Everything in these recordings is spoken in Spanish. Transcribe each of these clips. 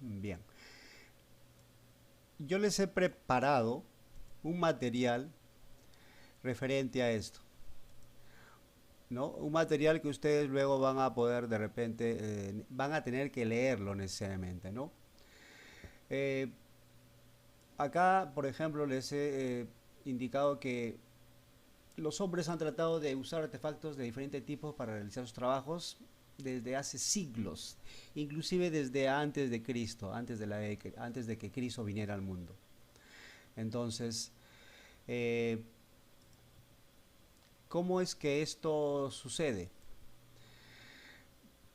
Bien, yo les he preparado un material referente a esto, ¿no? Un material que ustedes luego van a poder de repente, van a tener que leerlo necesariamente, ¿no? Eh, Acá, por ejemplo, les he indicado que los hombres han tratado de usar artefactos de diferentes tipos para realizar sus trabajos desde hace siglos, inclusive desde antes de Cristo, antes de que Cristo viniera al mundo. Entonces, eh, ¿cómo es que esto sucede?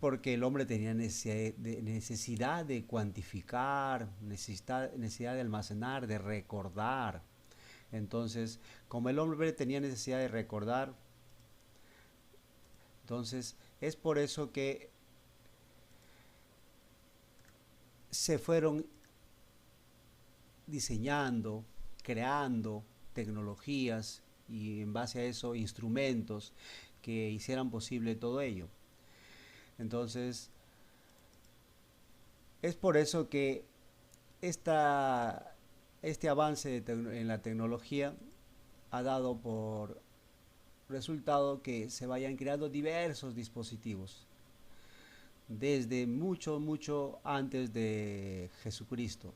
Porque el hombre tenía necesidad de cuantificar, necesidad de almacenar, de recordar. Entonces, como el hombre tenía necesidad de recordar, entonces es por eso que se fueron diseñando, creando tecnologías y en base a eso instrumentos que hicieran posible todo ello. Entonces, es por eso que esta, este avance en la tecnología ha dado por resultado que se vayan creando diversos dispositivos desde mucho, mucho antes de Jesucristo,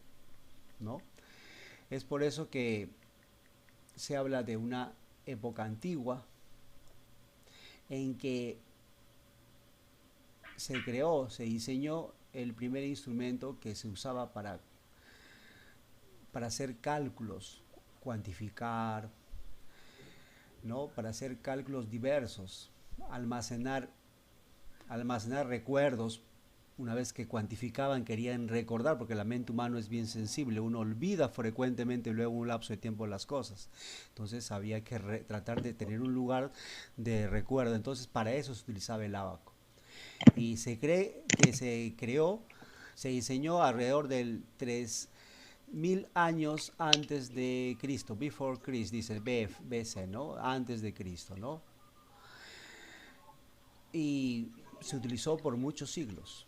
¿no? Es por eso que se habla de una época antigua en que se creó, se diseñó el primer instrumento que se usaba para hacer cálculos, cuantificar, ¿no? Para hacer cálculos diversos, almacenar, almacenar recuerdos. Una vez que cuantificaban, querían recordar, porque la mente humana es bien sensible, uno olvida frecuentemente luego un lapso de tiempo las cosas. Entonces había que tratar de tener un lugar de recuerdo. Entonces para eso se utilizaba el abaco. Y se cree que se creó, se diseñó alrededor del 3000 años antes de Cristo, before Christ, dice BC, ¿no? Antes de Cristo, ¿no? Y se utilizó por muchos siglos.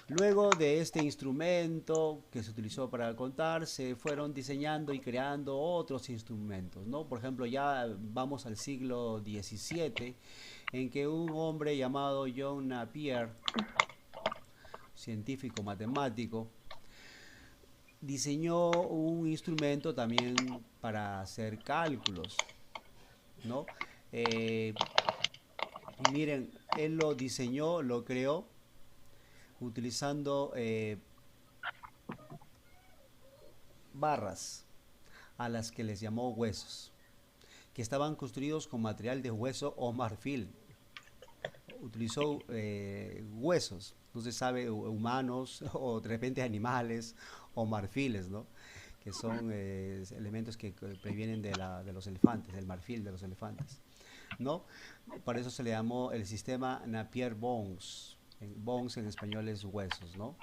Luego de este instrumento que se utilizó para contar, se fueron diseñando y creando otros instrumentos, ¿no? Por ejemplo, ya vamos al siglo XVII, en que un hombre llamado John Napier, científico matemático, diseñó un instrumento también para hacer cálculos, ¿no? Eh, y miren, él lo diseñó, lo creó utilizando barras a las que les llamó huesos, que estaban construidos con material de hueso o marfil. Utilizó huesos, no se sabe, humanos o de repente animales o marfiles, ¿no? Que son elementos que previenen de los elefantes, del marfil de los elefantes, ¿no? Por eso se le llamó el sistema Napier-Bones. Bones en español es huesos, ¿no?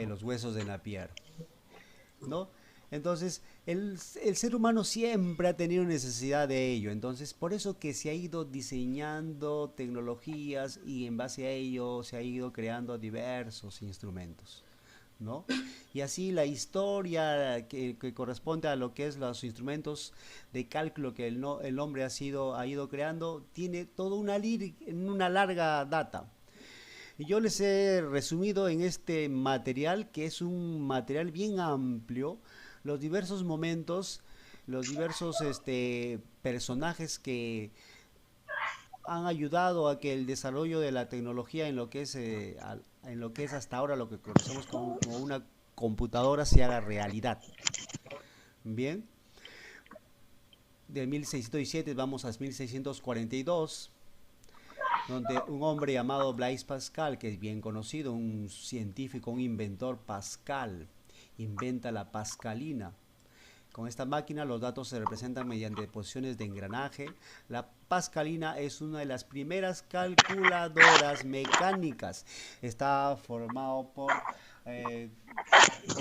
Los huesos de Napier, ¿no? Entonces, el ser humano siempre ha tenido necesidad de ello. Entonces, por eso que se ha ido diseñando tecnologías y en base a ello se ha ido creando diversos instrumentos, ¿no? Y así la historia que corresponde a lo que es los instrumentos de cálculo que no, el hombre ha ido creando, tiene toda una larga data. Y yo les he resumido en este material, que es un material bien amplio, los diversos momentos, los diversos personajes que han ayudado a que el desarrollo de la tecnología en lo que es hasta ahora lo que conocemos como una computadora se haga realidad. Bien, de 1607 vamos a 1642, donde un hombre llamado Blaise Pascal, que es bien conocido, un científico, un inventor Pascal, inventa la pascalina. Con esta máquina los datos se representan mediante posiciones de engranaje. La pascalina es una de las primeras calculadoras mecánicas. Está formado por eh,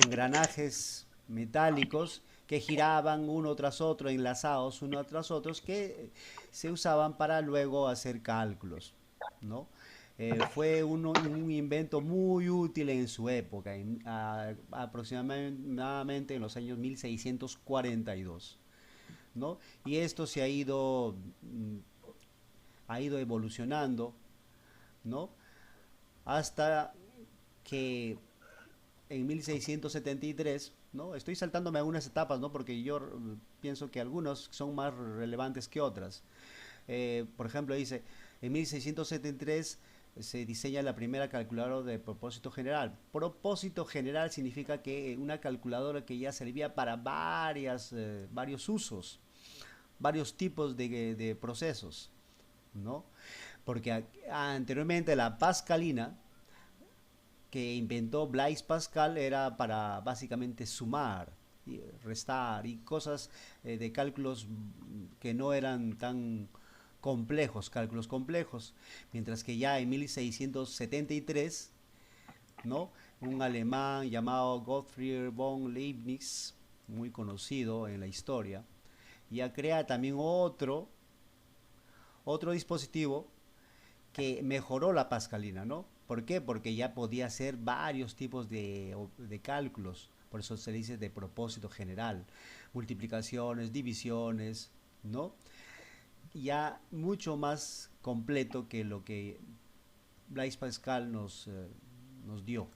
engranajes metálicos que giraban uno tras otro, enlazados uno tras otros, que se usaban para luego hacer cálculos, ¿no? Fue un invento muy útil en su época, aproximadamente en los años 1642, ¿no? Y esto ha ido evolucionando, ¿no? Hasta que en 1673, ¿no? Estoy saltándome algunas etapas, ¿no? Porque yo pienso que algunos son más relevantes que otras. Por ejemplo, dice, en 1673 se diseña la primera calculadora de propósito general. Propósito general significa que una calculadora que ya servía para varios usos, varios tipos de procesos, ¿no? Porque anteriormente la pascalina que inventó Blaise Pascal era para básicamente sumar, y restar y cosas de cálculos que no eran tan complejos, cálculos complejos, mientras que ya en 1673, ¿no? Un alemán llamado Gottfried von Leibniz, muy conocido en la historia, ya crea también otro dispositivo que mejoró la pascalina, ¿no? ¿Por qué? Porque ya podía hacer varios tipos de cálculos, por eso se dice de propósito general, multiplicaciones, divisiones, ¿no? Ya mucho más completo que lo que Blaise Pascal nos dio,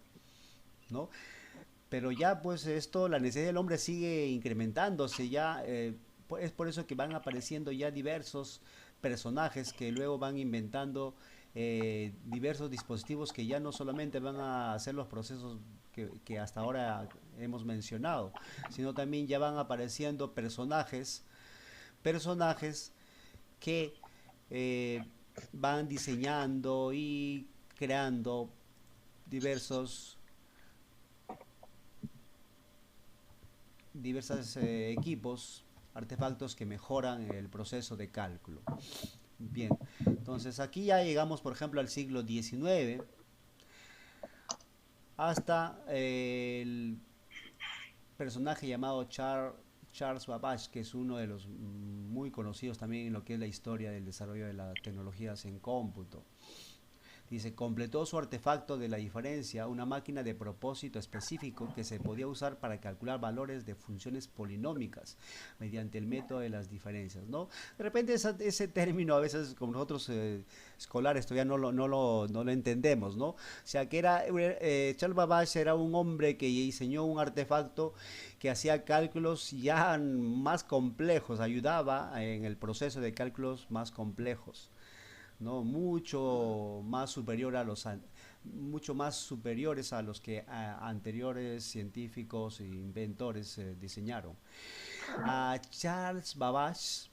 ¿no? Pero ya pues esto, la necesidad del hombre sigue incrementándose, ya es por eso que van apareciendo ya diversos personajes que luego van inventando diversos dispositivos que ya no solamente van a hacer los procesos que hasta ahora hemos mencionado, sino también ya van apareciendo personajes que eh, van diseñando y creando diversos diversos equipos, artefactos que mejoran el proceso de cálculo. Bien, entonces aquí ya llegamos, por ejemplo, al siglo XIX, hasta el personaje llamado Charles Babbage, que es uno de los muy conocidos también en lo que es la historia del desarrollo de las tecnologías en cómputo. Dice, completó su artefacto de la diferencia, una máquina de propósito específico que se podía usar para calcular valores de funciones polinómicas mediante el método de las diferencias, ¿no? De repente ese término a veces como nosotros escolares todavía no lo entendemos, ¿no? O sea, que Charles Babbage era un hombre que diseñó un artefacto que hacía cálculos ya más complejos, ayudaba en el proceso de cálculos más complejos, ¿no? Mucho más superiores a los que anteriores científicos e inventores diseñaron. A Charles Babbage,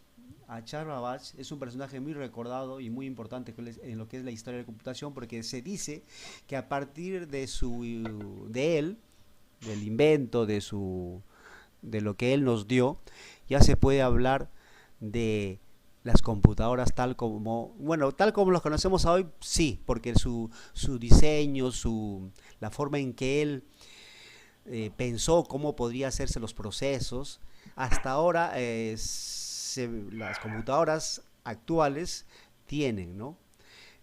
Charles Babbage es un personaje muy recordado y muy importante en lo que es la historia de la computación, porque se dice que a partir de él, del invento, de lo que él nos dio, ya se puede hablar de las computadoras tal como los conocemos hoy, sí, porque su diseño, la forma en que él pensó cómo podría hacerse los procesos, hasta ahora las computadoras actuales tienen, ¿no?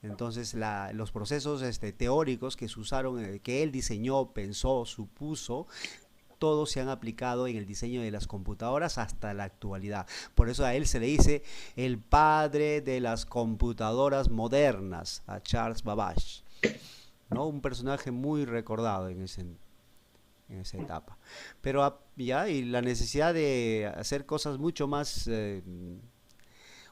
Entonces los procesos teóricos que se usaron, que él diseñó, pensó, supuso, todos se han aplicado en el diseño de las computadoras hasta la actualidad. Por eso a él se le dice el padre de las computadoras modernas, a Charles Babbage, ¿no? Un personaje muy recordado en esa etapa. Pero ya, y la necesidad de hacer cosas mucho más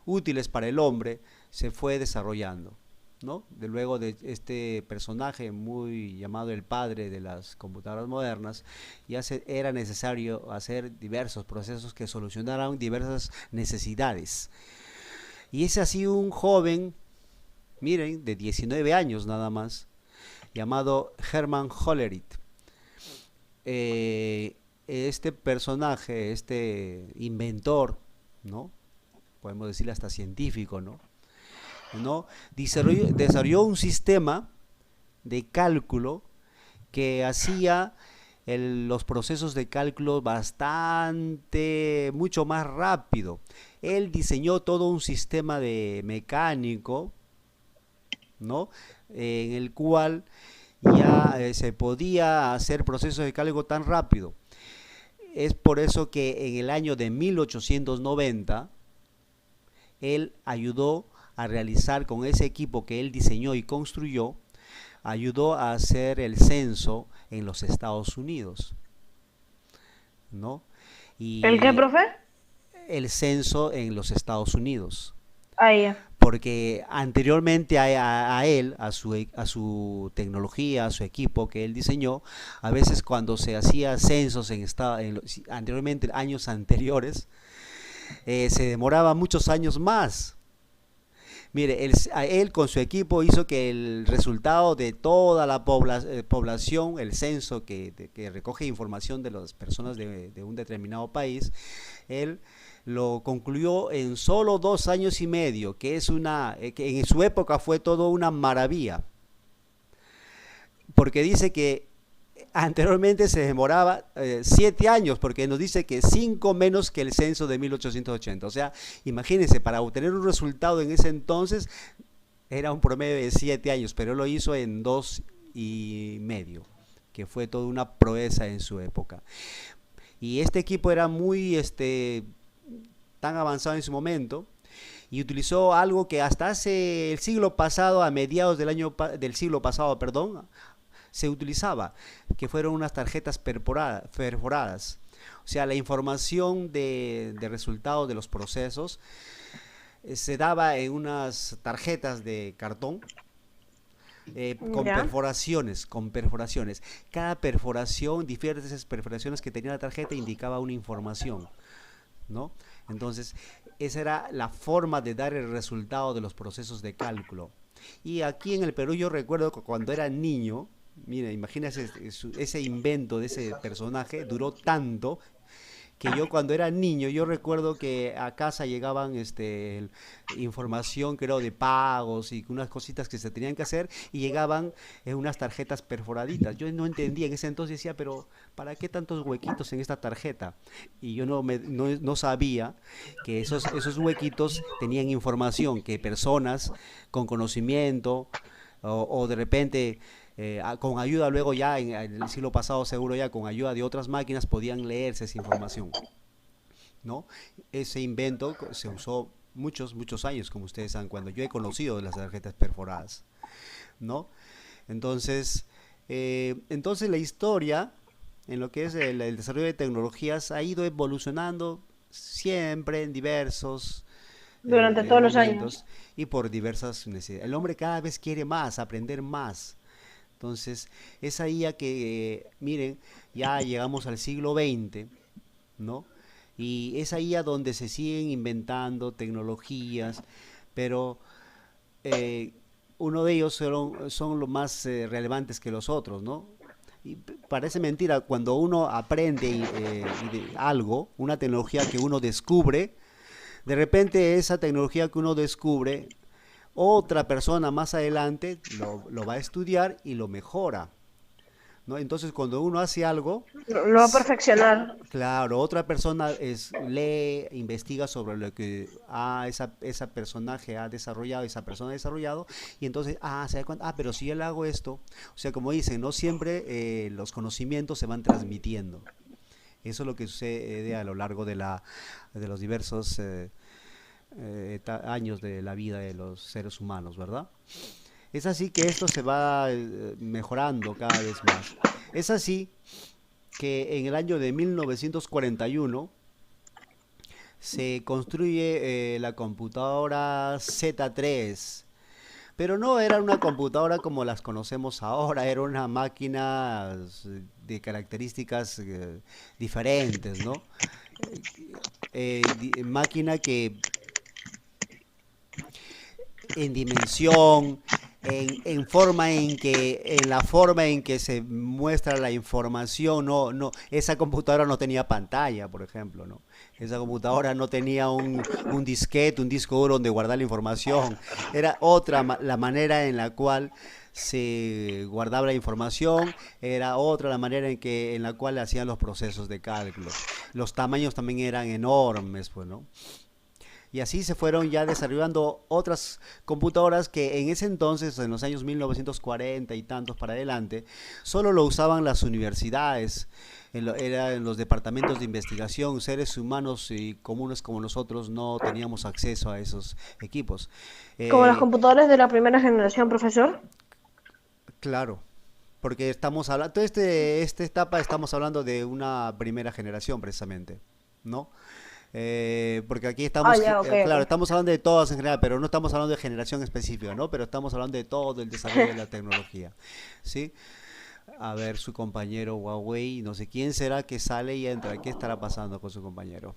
útiles para el hombre se fue desarrollando, ¿no? Luego de este personaje muy llamado el padre de las computadoras modernas, era necesario hacer diversos procesos que solucionaran diversas necesidades. Y es así un joven, miren, de 19 años nada más, llamado Hermann Hollerith. Este personaje, este inventor, ¿no? Podemos decirle hasta científico, ¿no? Desarrolló un sistema de cálculo que hacía los procesos de cálculo mucho más rápido. Él diseñó todo un sistema de mecánico, ¿no? En el cual ya se podía hacer procesos de cálculo tan rápido. Es por eso que en el año de 1890 él ayudó a realizar con ese equipo que él diseñó y construyó, ayudó a hacer el censo en los Estados Unidos, ¿no? ¿El qué, Y profe? el censo en los Estados Unidos. Ahí ya. Porque anteriormente a él, a su tecnología, a su equipo que él diseñó, a veces cuando se hacía censos anteriormente, años anteriores, se demoraba muchos años más. Mire, él con su equipo hizo que el resultado de toda la población, el censo que recoge información de las personas de un determinado país, él lo concluyó en solo 2 años y medio, que en su época fue todo una maravilla, porque dice que anteriormente se demoraba 7 años, porque nos dice que 5 menos que el censo de 1880. O sea, imagínense, para obtener un resultado en ese entonces era un promedio de 7 años, pero él lo hizo en 2 y medio, que fue toda una proeza en su época. Y este equipo era muy tan avanzado en su momento, y utilizó algo que hasta hace el siglo pasado, a mediados del siglo pasado, perdón, se utilizaba, que fueron unas tarjetas perforadas. O sea, la información de resultados de los procesos se daba en unas tarjetas de cartón con Ya. perforaciones, con perforaciones. Cada perforación, diferentes perforaciones que tenía la tarjeta indicaba una información, ¿no? Entonces, esa era la forma de dar el resultado de los procesos de cálculo. Y aquí en el Perú yo recuerdo que cuando era niño, mira, imagínese ese invento de ese personaje duró tanto que yo cuando era niño, yo recuerdo que a casa llegaban información, creo, de pagos y unas cositas que se tenían que hacer, y llegaban en unas tarjetas perforaditas. Yo no entendía en ese entonces, decía, pero ¿para qué tantos huequitos en esta tarjeta? Y yo no sabía que esos huequitos tenían información, que personas con conocimiento o de repente con ayuda luego ya en el siglo pasado seguro ya con ayuda de otras máquinas podían leerse esa información, ¿no? Ese invento se usó muchos años, como ustedes saben, cuando yo he conocido las tarjetas perforadas, ¿no? Entonces, entonces la historia en lo que es el desarrollo de tecnologías ha ido evolucionando siempre en diversos Durante todos los años. momentos y por diversas necesidades. El hombre cada vez quiere más, aprender más. Entonces, es ahí ya que, miren, ya llegamos al siglo XX, ¿no? Y es ahí a donde se siguen inventando tecnologías, pero eh, uno de ellos son los más relevantes que los otros, ¿no? Y parece mentira, cuando uno aprende algo, una tecnología que uno descubre, de repente esa tecnología que uno descubre, otra persona más adelante lo va a estudiar y lo mejora, ¿no? Entonces, cuando uno hace algo, Lo va a perfeccionar. claro, otra persona lee, investiga sobre lo que esa personaje ha desarrollado, esa persona ha desarrollado, y entonces, se da cuenta, pero si yo le hago esto, o sea, como dicen, no siempre los conocimientos se van transmitiendo. Eso es lo que sucede a lo largo de los diversos años de la vida de los seres humanos, ¿verdad? Es así que esto se va mejorando cada vez más. Es así que en el año de 1941 se construye la computadora Z3, pero no era una computadora como las conocemos ahora, era una máquina de características diferentes, ¿no? Máquina que en dimensión, en la forma en que se muestra la información, esa computadora no tenía pantalla, por ejemplo, ¿no? Esa computadora no tenía un disquete, un disco duro donde guardar la información. Era otra la manera en la cual se guardaba la información, era otra la manera en la cual hacían los procesos de cálculo. Los tamaños también eran enormes, pues, ¿no? Y así se fueron ya desarrollando otras computadoras que en ese entonces, en los años 1940 y tantos para adelante, solo lo usaban las universidades, era en los departamentos de investigación. Seres humanos y comunes como nosotros no teníamos acceso a esos equipos. Como los Eh, computadores de la primera generación, profesor. claro, porque estamos hablando, esta etapa estamos hablando de una primera generación precisamente, ¿no? Porque aquí Ah, estamos, ya, ok, claro, ok. estamos hablando de todas en general, pero no estamos hablando de generación específica, ¿no? Pero estamos hablando de todo el desarrollo de la tecnología, ¿sí? A ver, su compañero Huawei, no sé quién será que sale y entra, ¿qué estará pasando con su compañero?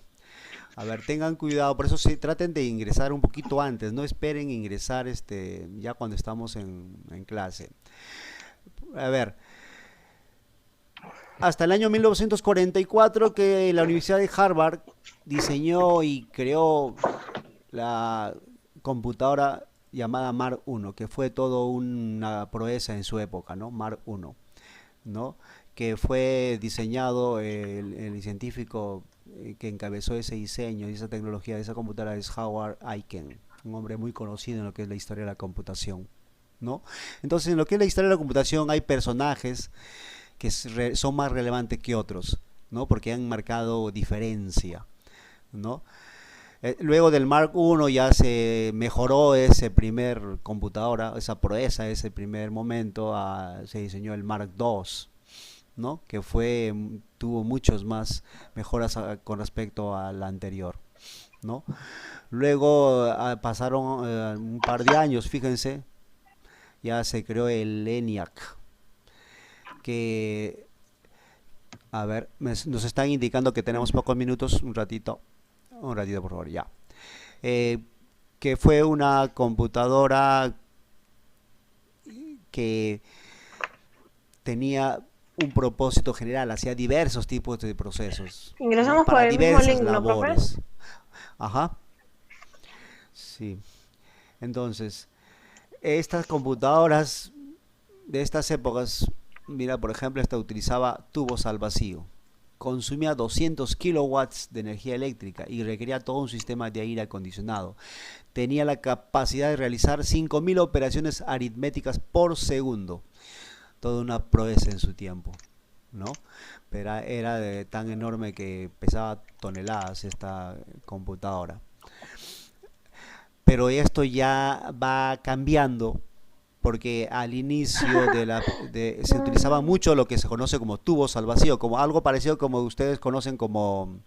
A ver, tengan cuidado, por eso sí, traten de ingresar un poquito antes, no esperen ingresar ya cuando estamos en clase. A ver, hasta el año 1944 que la Universidad de Harvard diseñó y creó la computadora llamada Mark I, que fue todo una proeza en su época, ¿no? Mark I, ¿no? Que fue diseñado, el científico que encabezó ese diseño y esa tecnología de esa computadora es Howard Aiken, un hombre muy conocido en lo que es la historia de la computación, ¿no? Entonces, en lo que es la historia de la computación hay personajes que son más relevantes que otros, ¿no? Porque han marcado diferencia, ¿no? Luego del Mark I ya se mejoró ese primer computadora, esa proeza, ese primer momento, se diseñó el Mark II, ¿no? Que tuvo muchos más mejoras con respecto a la anterior, ¿no? Luego pasaron un par de años, fíjense, ya se creó el ENIAC, que, a ver, nos están indicando que tenemos pocos minutos, un ratito por favor, ya. Eh, que fue una computadora que tenía un propósito general, hacía diversos tipos de procesos, ¿no? Ingresamos por Para el mismo diversas link, ¿no, profe? labores. Ajá, sí. Entonces, estas computadoras de estas épocas, mira, por ejemplo, esta utilizaba tubos al vacío, consumía 200 kilowatts de energía eléctrica y requería todo un sistema de aire acondicionado. Tenía la capacidad de realizar 5.000 operaciones aritméticas por segundo. Toda una proeza en su tiempo, ¿no? Pero tan enorme que pesaba toneladas esta computadora. Pero esto ya va cambiando porque al inicio se utilizaba mucho lo que se conoce como tubos al vacío, como algo parecido como ustedes conocen como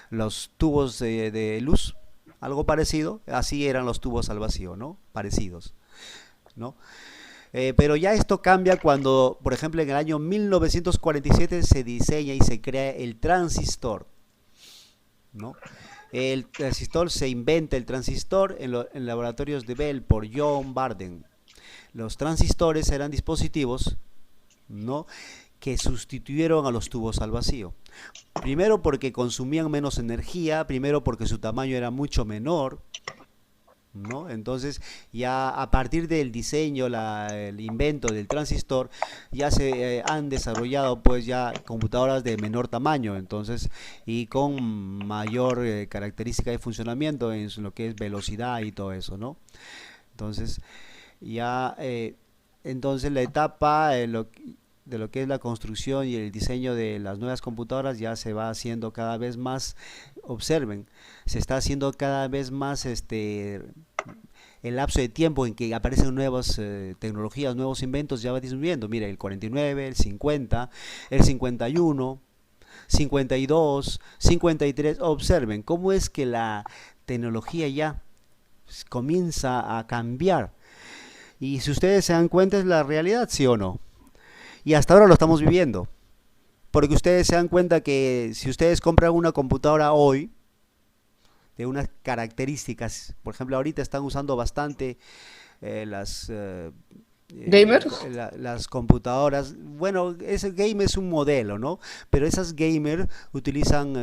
los tubos de luz, algo parecido, así eran los tubos al vacío, ¿no? Parecidos, ¿no? Pero ya esto cambia cuando, por ejemplo, en el año 1947 se diseña y se crea el transistor, ¿no? El transistor se inventa el transistor en laboratorios de Bell por John Barden. Los transistores eran dispositivos, ¿no? Que sustituyeron a los tubos al vacío. Primero porque consumían menos energía, primero porque su tamaño era mucho menor, ¿no? Entonces ya a partir del diseño, el invento del transistor, ya se han desarrollado pues ya computadoras de menor tamaño, entonces, y con mayor característica de funcionamiento en lo que es velocidad y todo eso, ¿no? Entonces ya entonces la etapa de lo que es la construcción y el diseño de las nuevas computadoras ya se va haciendo cada vez más, observen, se está haciendo cada vez más el lapso de tiempo en que aparecen nuevas tecnologías, nuevos inventos ya va disminuyendo. Mira, el 49, el 50, el 51, 52, 53, observen cómo es que la tecnología ya comienza a cambiar. Y si ustedes se dan cuenta es la realidad, ¿sí o no? Y hasta ahora lo estamos viviendo. Porque ustedes se dan cuenta que si ustedes compran una computadora hoy, de unas características, por ejemplo, ahorita están usando bastante las ¿Gamers? las computadoras. Bueno, ese game es un modelo, ¿no? Pero esas gamer utilizan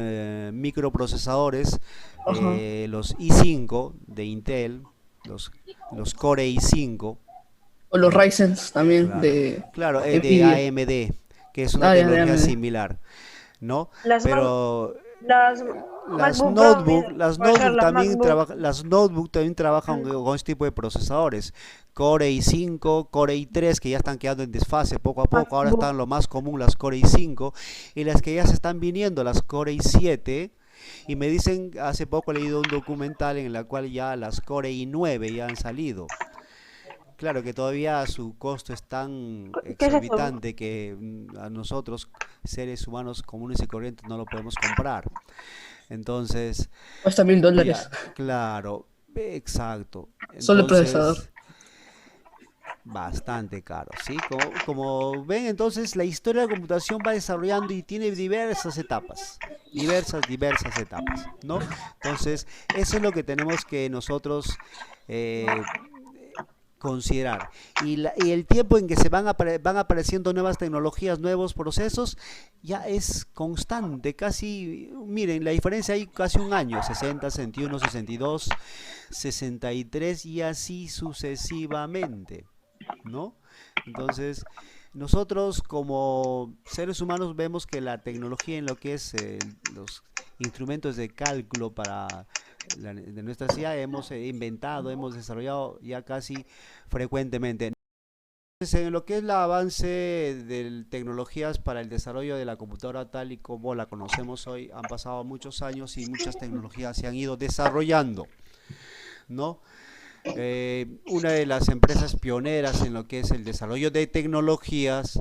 microprocesadores, Ajá. los i5 de Intel, los, los Core i5. O los Ryzen también Claro, de claro, de Nvidia. AMD, que es una Ah, ya, tecnología déjame. similar, ¿no? Las más, Pero Las Las MacBook Pro, notebook, profesor, las MacBook. las notebook también trabajan con este tipo de procesadores. Core i5, Core i3, que ya están quedando en desfase poco a poco. Ahora MacBook. están lo más común las Core i5 y las que ya se están viniendo, las Core i7. Y me dicen, hace poco he leído un documental en el cual ya las Core i9 ya han salido. Claro que todavía su costo es tan ¿Qué es eso? exorbitante que a nosotros, seres humanos comunes y corrientes, no lo podemos comprar. Entonces, Cuesta $1000. ya, claro, exacto. Solo el procesador. Entonces, bastante caro, ¿sí? Como ven, entonces la historia de la computación va desarrollando y tiene diversas etapas, diversas etapas, ¿no? Entonces, eso es lo que tenemos que nosotros eh, considerar. Y el tiempo en que van apareciendo nuevas tecnologías, nuevos procesos, ya es constante, casi, miren, la diferencia hay casi un año, 60, 61, 62, 63 y así sucesivamente, ¿no? Entonces, nosotros como seres humanos vemos que la tecnología en lo que es los instrumentos de cálculo para de nuestra CIA hemos inventado, hemos desarrollado ya casi frecuentemente. Entonces, en lo que es el avance de tecnologías para el desarrollo de la computadora tal y como la conocemos hoy, han pasado muchos años y muchas tecnologías se han ido desarrollando, ¿no? Una de las empresas pioneras en lo que es el desarrollo de tecnologías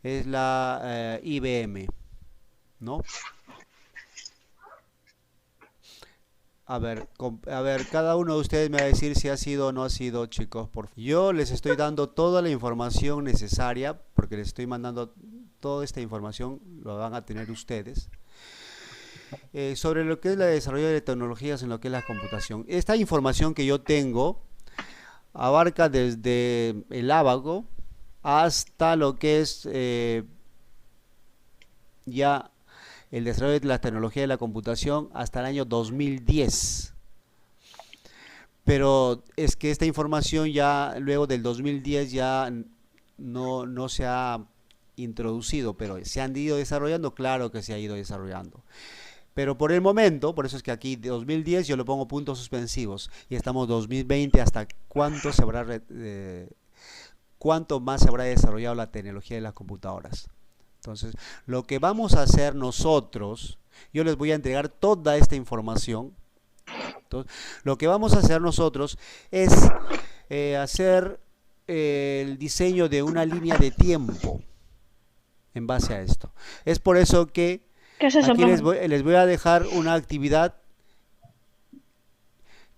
es la IBM, ¿no? A ver, cada uno de ustedes me va a decir si ha sido o no ha sido, chicos. Yo les estoy dando toda la información necesaria, porque les estoy mandando toda esta información, lo van a tener ustedes, sobre lo que es el desarrollo de tecnologías en lo que es la computación. Esta información que yo tengo abarca desde el Ábaco hasta lo que es ya el desarrollo de la tecnología de la computación hasta el año 2010. Pero es que esta información ya luego del 2010 ya no se ha introducido, pero se han ido desarrollando, claro que se ha ido desarrollando. Pero por el momento, por eso es que aquí 2010 yo le pongo puntos suspensivos y estamos 2020 hasta cuánto más se habrá desarrollado la tecnología de las computadoras. Entonces, lo que vamos a hacer nosotros, yo les voy a entregar toda esta información. Entonces, lo que vamos a hacer nosotros es hacer el diseño de una línea de tiempo en base a esto. Es por eso que ¿Qué es eso, aquí profe? les voy a dejar una actividad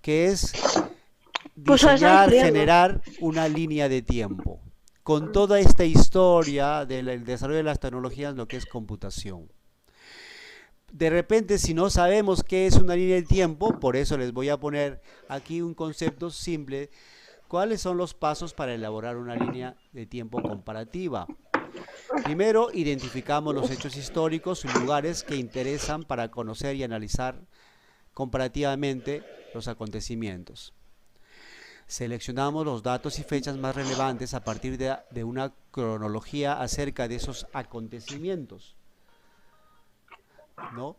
que es Pues lo están diseñar, estudiando. generar una línea de tiempo con toda esta historia del desarrollo de las tecnologías, lo que es computación. De repente, si no sabemos qué es una línea de tiempo, por eso les voy a poner aquí un concepto simple. ¿Cuáles son los pasos para elaborar una línea de tiempo comparativa? Primero, identificamos los hechos históricos y lugares que interesan para conocer y analizar comparativamente los acontecimientos. Seleccionamos los datos y fechas más relevantes a partir de una cronología acerca de esos acontecimientos, ¿no?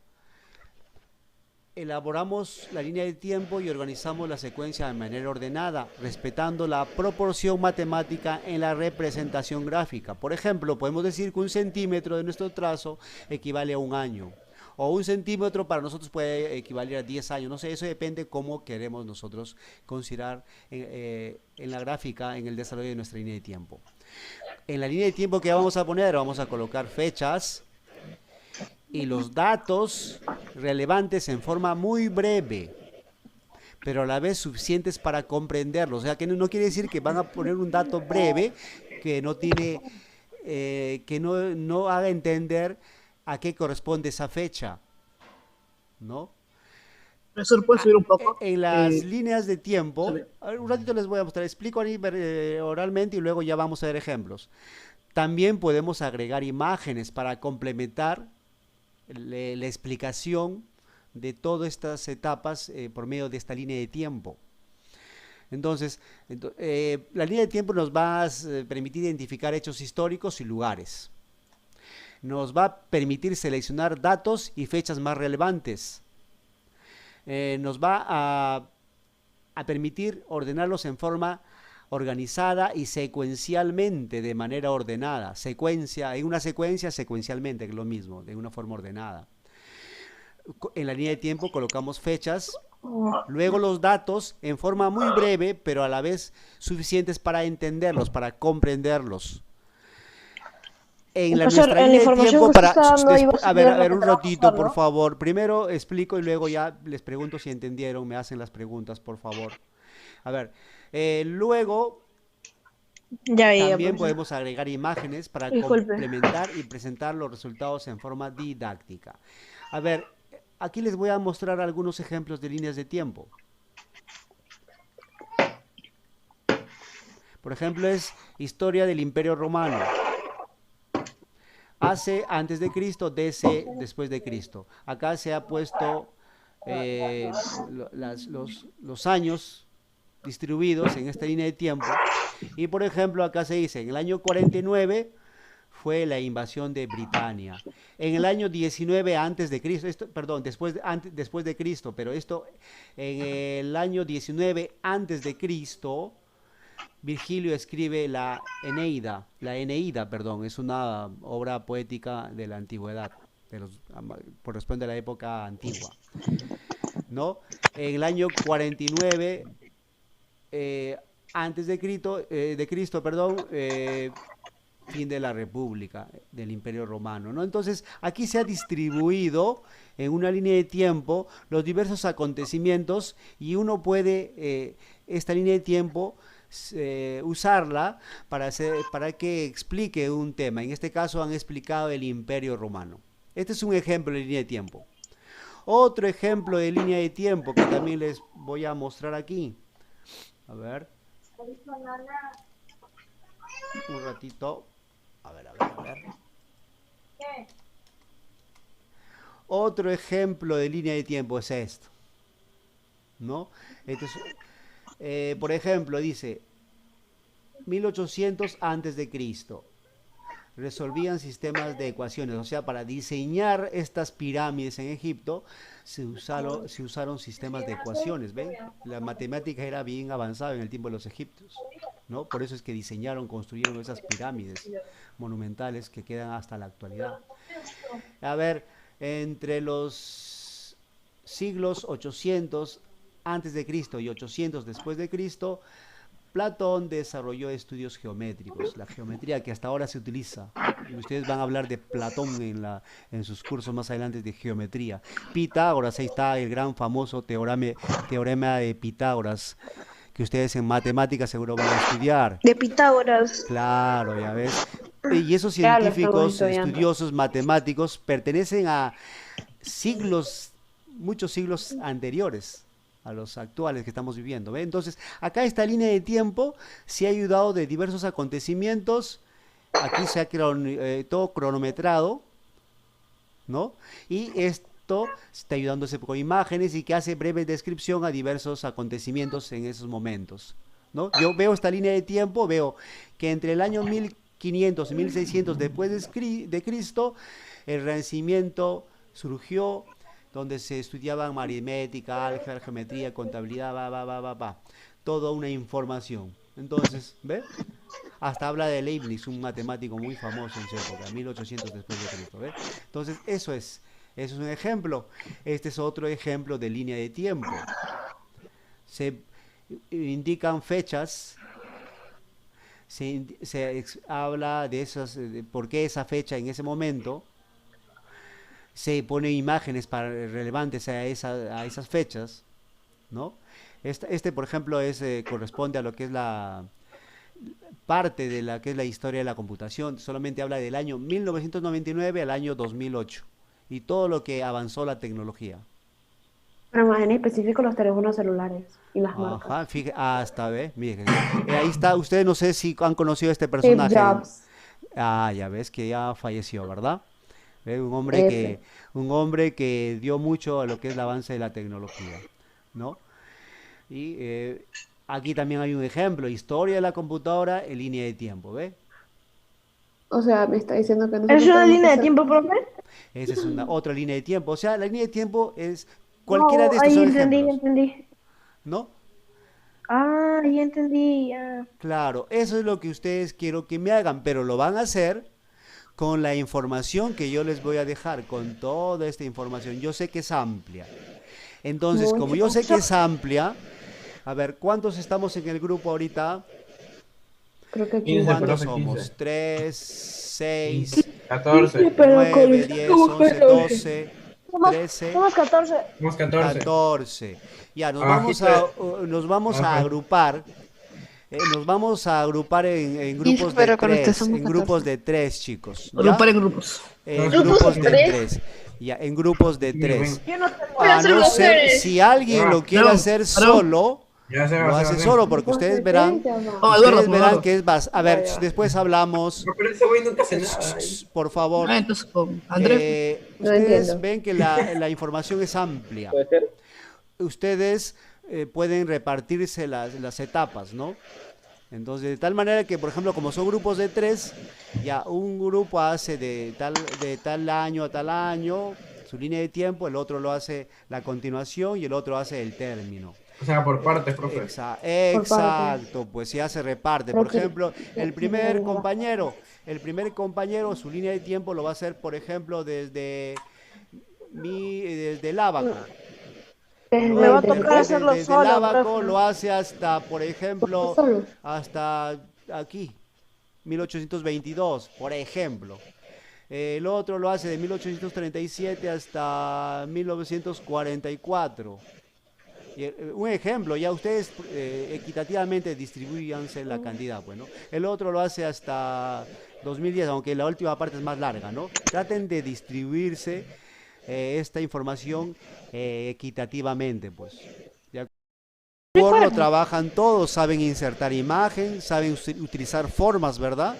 Elaboramos la línea de tiempo y organizamos la secuencia de manera ordenada, respetando la proporción matemática en la representación gráfica. Por ejemplo, podemos decir que 1 centímetro de nuestro trazo equivale a un año, o 1 centímetro para nosotros puede equivaler a 10 años. No sé, eso depende cómo queremos nosotros considerar en la gráfica, en el desarrollo de nuestra línea de tiempo. En la línea de tiempo que vamos a poner, vamos a colocar fechas y los datos relevantes en forma muy breve, pero a la vez suficientes para comprenderlo. O sea, que no quiere decir que van a poner un dato breve que no tiene, que no haga entender a qué corresponde esa fecha, ¿no? Profesor, ¿puede subir un poco? En las líneas de Se tiempo, ve. un ratito les voy a mostrar, explico ahí oralmente y luego ya vamos a ver ejemplos. También podemos agregar imágenes para complementar la explicación de todas estas etapas por medio de esta línea de tiempo. Entonces, la línea de tiempo nos va a permitir identificar hechos históricos y lugares. nos va a permitir seleccionar datos y fechas más relevantes. Nos va a permitir ordenarlos en forma organizada y secuencialmente, de manera ordenada. En una secuencia, secuencialmente, que es lo mismo, de una forma ordenada. En la línea de tiempo colocamos fechas, luego los datos en forma muy breve, pero a la vez suficientes para entenderlos, para comprenderlos. En nuestra línea de tiempo, a ver, un ratito, por favor. Primero explico y luego ya les pregunto si entendieron, me hacen las preguntas, por favor. A ver, luego también podemos agregar imágenes para complementar y presentar los resultados en forma didáctica. A ver, aquí les voy a mostrar algunos ejemplos de líneas de tiempo. Por ejemplo, es historia del Imperio Romano. AC antes de Cristo, DC después de Cristo. Acá se ha puesto los años distribuidos en esta línea de tiempo. Y por ejemplo, acá se dice, en el año 49 fue la invasión de Britania. En el año 19 antes de Cristo, después de Cristo, pero esto en el año 19 antes de Cristo, Virgilio escribe la Eneida, es una obra poética de la antigüedad, corresponde a la época antigua, ¿no? En el año 49 antes de Cristo, fin de la República, del Imperio Romano, ¿no? Entonces, aquí se ha distribuido en una línea de tiempo los diversos acontecimientos y uno puede, esta línea de tiempo, usarla para que explique un tema. En este caso han explicado el Imperio Romano. Este es un ejemplo de línea de tiempo. Otro ejemplo de línea de tiempo que también les voy a mostrar aquí. A ver. Un ratito. A ver. Otro ejemplo de línea de tiempo es esto, ¿no? Entonces, por ejemplo, dice 1800 antes de Cristo. Resolvían sistemas de ecuaciones, o sea, para diseñar estas pirámides en Egipto se usaron sistemas de ecuaciones, ¿ven? La matemática era bien avanzada en el tiempo de los egipcios, ¿no? Por eso es que construyeron esas pirámides monumentales que quedan hasta la actualidad. A ver, entre los siglos 800 antes de Cristo y 800 después de Cristo, Platón desarrolló estudios geométricos, la geometría que hasta ahora se utiliza. Ustedes van a hablar de Platón en sus cursos más adelante de geometría. Pitágoras, ahí está el gran famoso teorema de Pitágoras, que ustedes en matemáticas seguro van a estudiar. De Pitágoras. Claro, ya ves. Y esos científicos, estudiosos, matemáticos, pertenecen a muchos siglos anteriores a los actuales que estamos viviendo, ¿ve? Entonces, acá esta línea de tiempo se ha ayudado de diversos acontecimientos. Aquí se ha todo cronometrado, ¿no? Y esto está ayudándose con imágenes y que hace breve descripción a diversos acontecimientos en esos momentos, ¿no? Yo veo esta línea de tiempo, veo que entre el año 1500 y 1600 después de Cristo, el Renacimiento surgió, donde se estudiaban aritmética, álgebra, geometría, contabilidad, toda una información. Entonces, ¿ve? Hasta habla de Leibniz, un matemático muy famoso en su época, 1800 después de Cristo, ¿ve? Entonces, eso es un ejemplo. Este es otro ejemplo de línea de tiempo. Se indican fechas, habla de por qué esa fecha en ese momento, se pone imágenes relevantes a esas fechas, ¿no? Por ejemplo, corresponde a lo que es la parte de la que es la historia de la computación. Solamente habla del año 1999 al año 2008 y todo lo que avanzó la tecnología. Pero más en específico los teléfonos celulares y las marcas. Ajá, fíjate, hasta ve, miren, ahí está. Ustedes no sé si han conocido a este personaje. Steve Jobs. Ya ves que ya falleció, ¿verdad? Un hombre que dio mucho a lo que es el avance de la tecnología, ¿no? Y aquí también hay un ejemplo, historia de la computadora en línea de tiempo, ¿ve? O sea, me está diciendo que ¿Es nosotros una tenemos que línea de hacer... tiempo, profe? Esa es una otra línea de tiempo. O sea, la línea de tiempo es cualquiera No, de estos ahí son entendí, ejemplos, entendí. ¿no? Ah, ya entendí, ya. Claro, eso es lo que ustedes quiero que me hagan, pero lo van a hacer con la información que yo les voy a dejar, con toda esta información. Yo sé que es amplia. Entonces, como yo sé que Profesor, es amplia, a ver, ¿cuántos estamos en el grupo ahorita? Creo que 15, 15. ¿Cuántos profe, somos? 15. 3, 15, 6, 14. pero con 9, usted 10, somos 11, 14. 12, Somos, 13, somos 14. Somos 14. 14. Ya, Abajito de... nos vamos a Profe. agrupar. Nos vamos a agrupar en 15, grupos de pero con usted 3, somos en grupos 14. de 3, chicos. ¿Ya? Agrupar en grupos. En ¿Grupos grupos de de tres? 3. Ya, en grupos de Sí, ven. 3. Yo no tengo. A no ser, si alguien lo quiere Varón, hacer varón. solo, Ya se lo va, hace se va. solo, porque ustedes verán, Oh, Eduardo, ustedes verán Eduardo. que es más. A ver, Ya, ya. después hablamos. No, pero ese güey nunca hace nada. Por favor. Entonces con Andrés. No Ustedes entiendo. ven que la información es amplia. Ustedes pueden repartirse las etapas, ¿no? Entonces, de tal manera que, por ejemplo, como son grupos de 3, ya un grupo hace de tal año a tal año su línea de tiempo, el otro lo hace la continuación y el otro hace el término. O sea, por partes, profe. Por parte. Exacto, pues ya se reparte. Por ejemplo, el primer compañero, su línea de tiempo lo va a hacer, por ejemplo, desde el ábaco. Me va a tocar Desde hacerlo el solo, ábaco profe. lo hace hasta, por ejemplo, Solo. hasta aquí, 1822, por ejemplo. El otro lo hace de 1837 hasta 1944. Un ejemplo, ya ustedes equitativamente distribuyanse la cantidad, bueno. El otro lo hace hasta 2010, aunque la última parte es más larga, ¿no? Traten de distribuirse esta información equitativamente, pues. ¿Ya? Word lo trabajan todos, saben insertar imagen, saben utilizar formas, ¿verdad?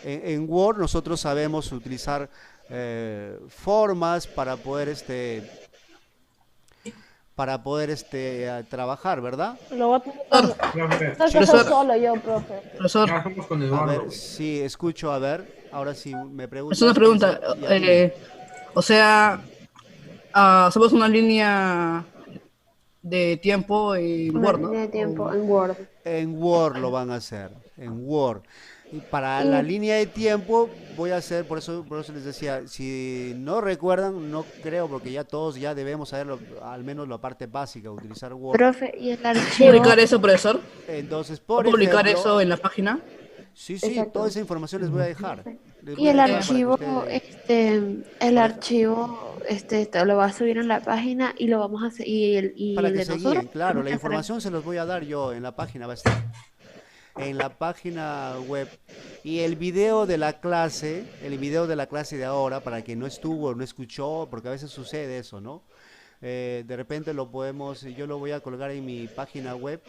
En Word nosotros sabemos utilizar formas para poder trabajar, ¿verdad? Lo voy a tener Profe, que hacer Profesor. solo yo, profe. Profesor, ya vamos con A Eduardo, ver, güey. sí, escucho, a ver, ahora sí me preguntas. es una pregunta. Ya, dime. O sea, hacemos una línea de tiempo en Una Word, ¿no? línea de tiempo O- en Word. En Word lo van a hacer, en Word. Y para la Y línea de tiempo voy a hacer, por eso les decía, si no recuerdan, no creo, porque ya todos ya debemos saber al menos la parte básica, utilizar Word. Profe, y el ¿Puedo archivo, publicar eso, profesor? Entonces, ¿Puedo por publicar ejemplo, eso en la página? sí, sí, exacto. toda esa información les voy a dejar. Les y voy a el dejar para que archivo, ustedes, el para, archivo, esto lo va a subir en la página y lo vamos a hacer, y para el que de se nosotros guíen, claro, tenemos la que hacer. información se los voy a dar yo en la página, va a estar. En la página web y el video de la clase de ahora, para quien no estuvo, no escuchó, porque a veces sucede eso, ¿no? De repente yo lo voy a colgar en mi página web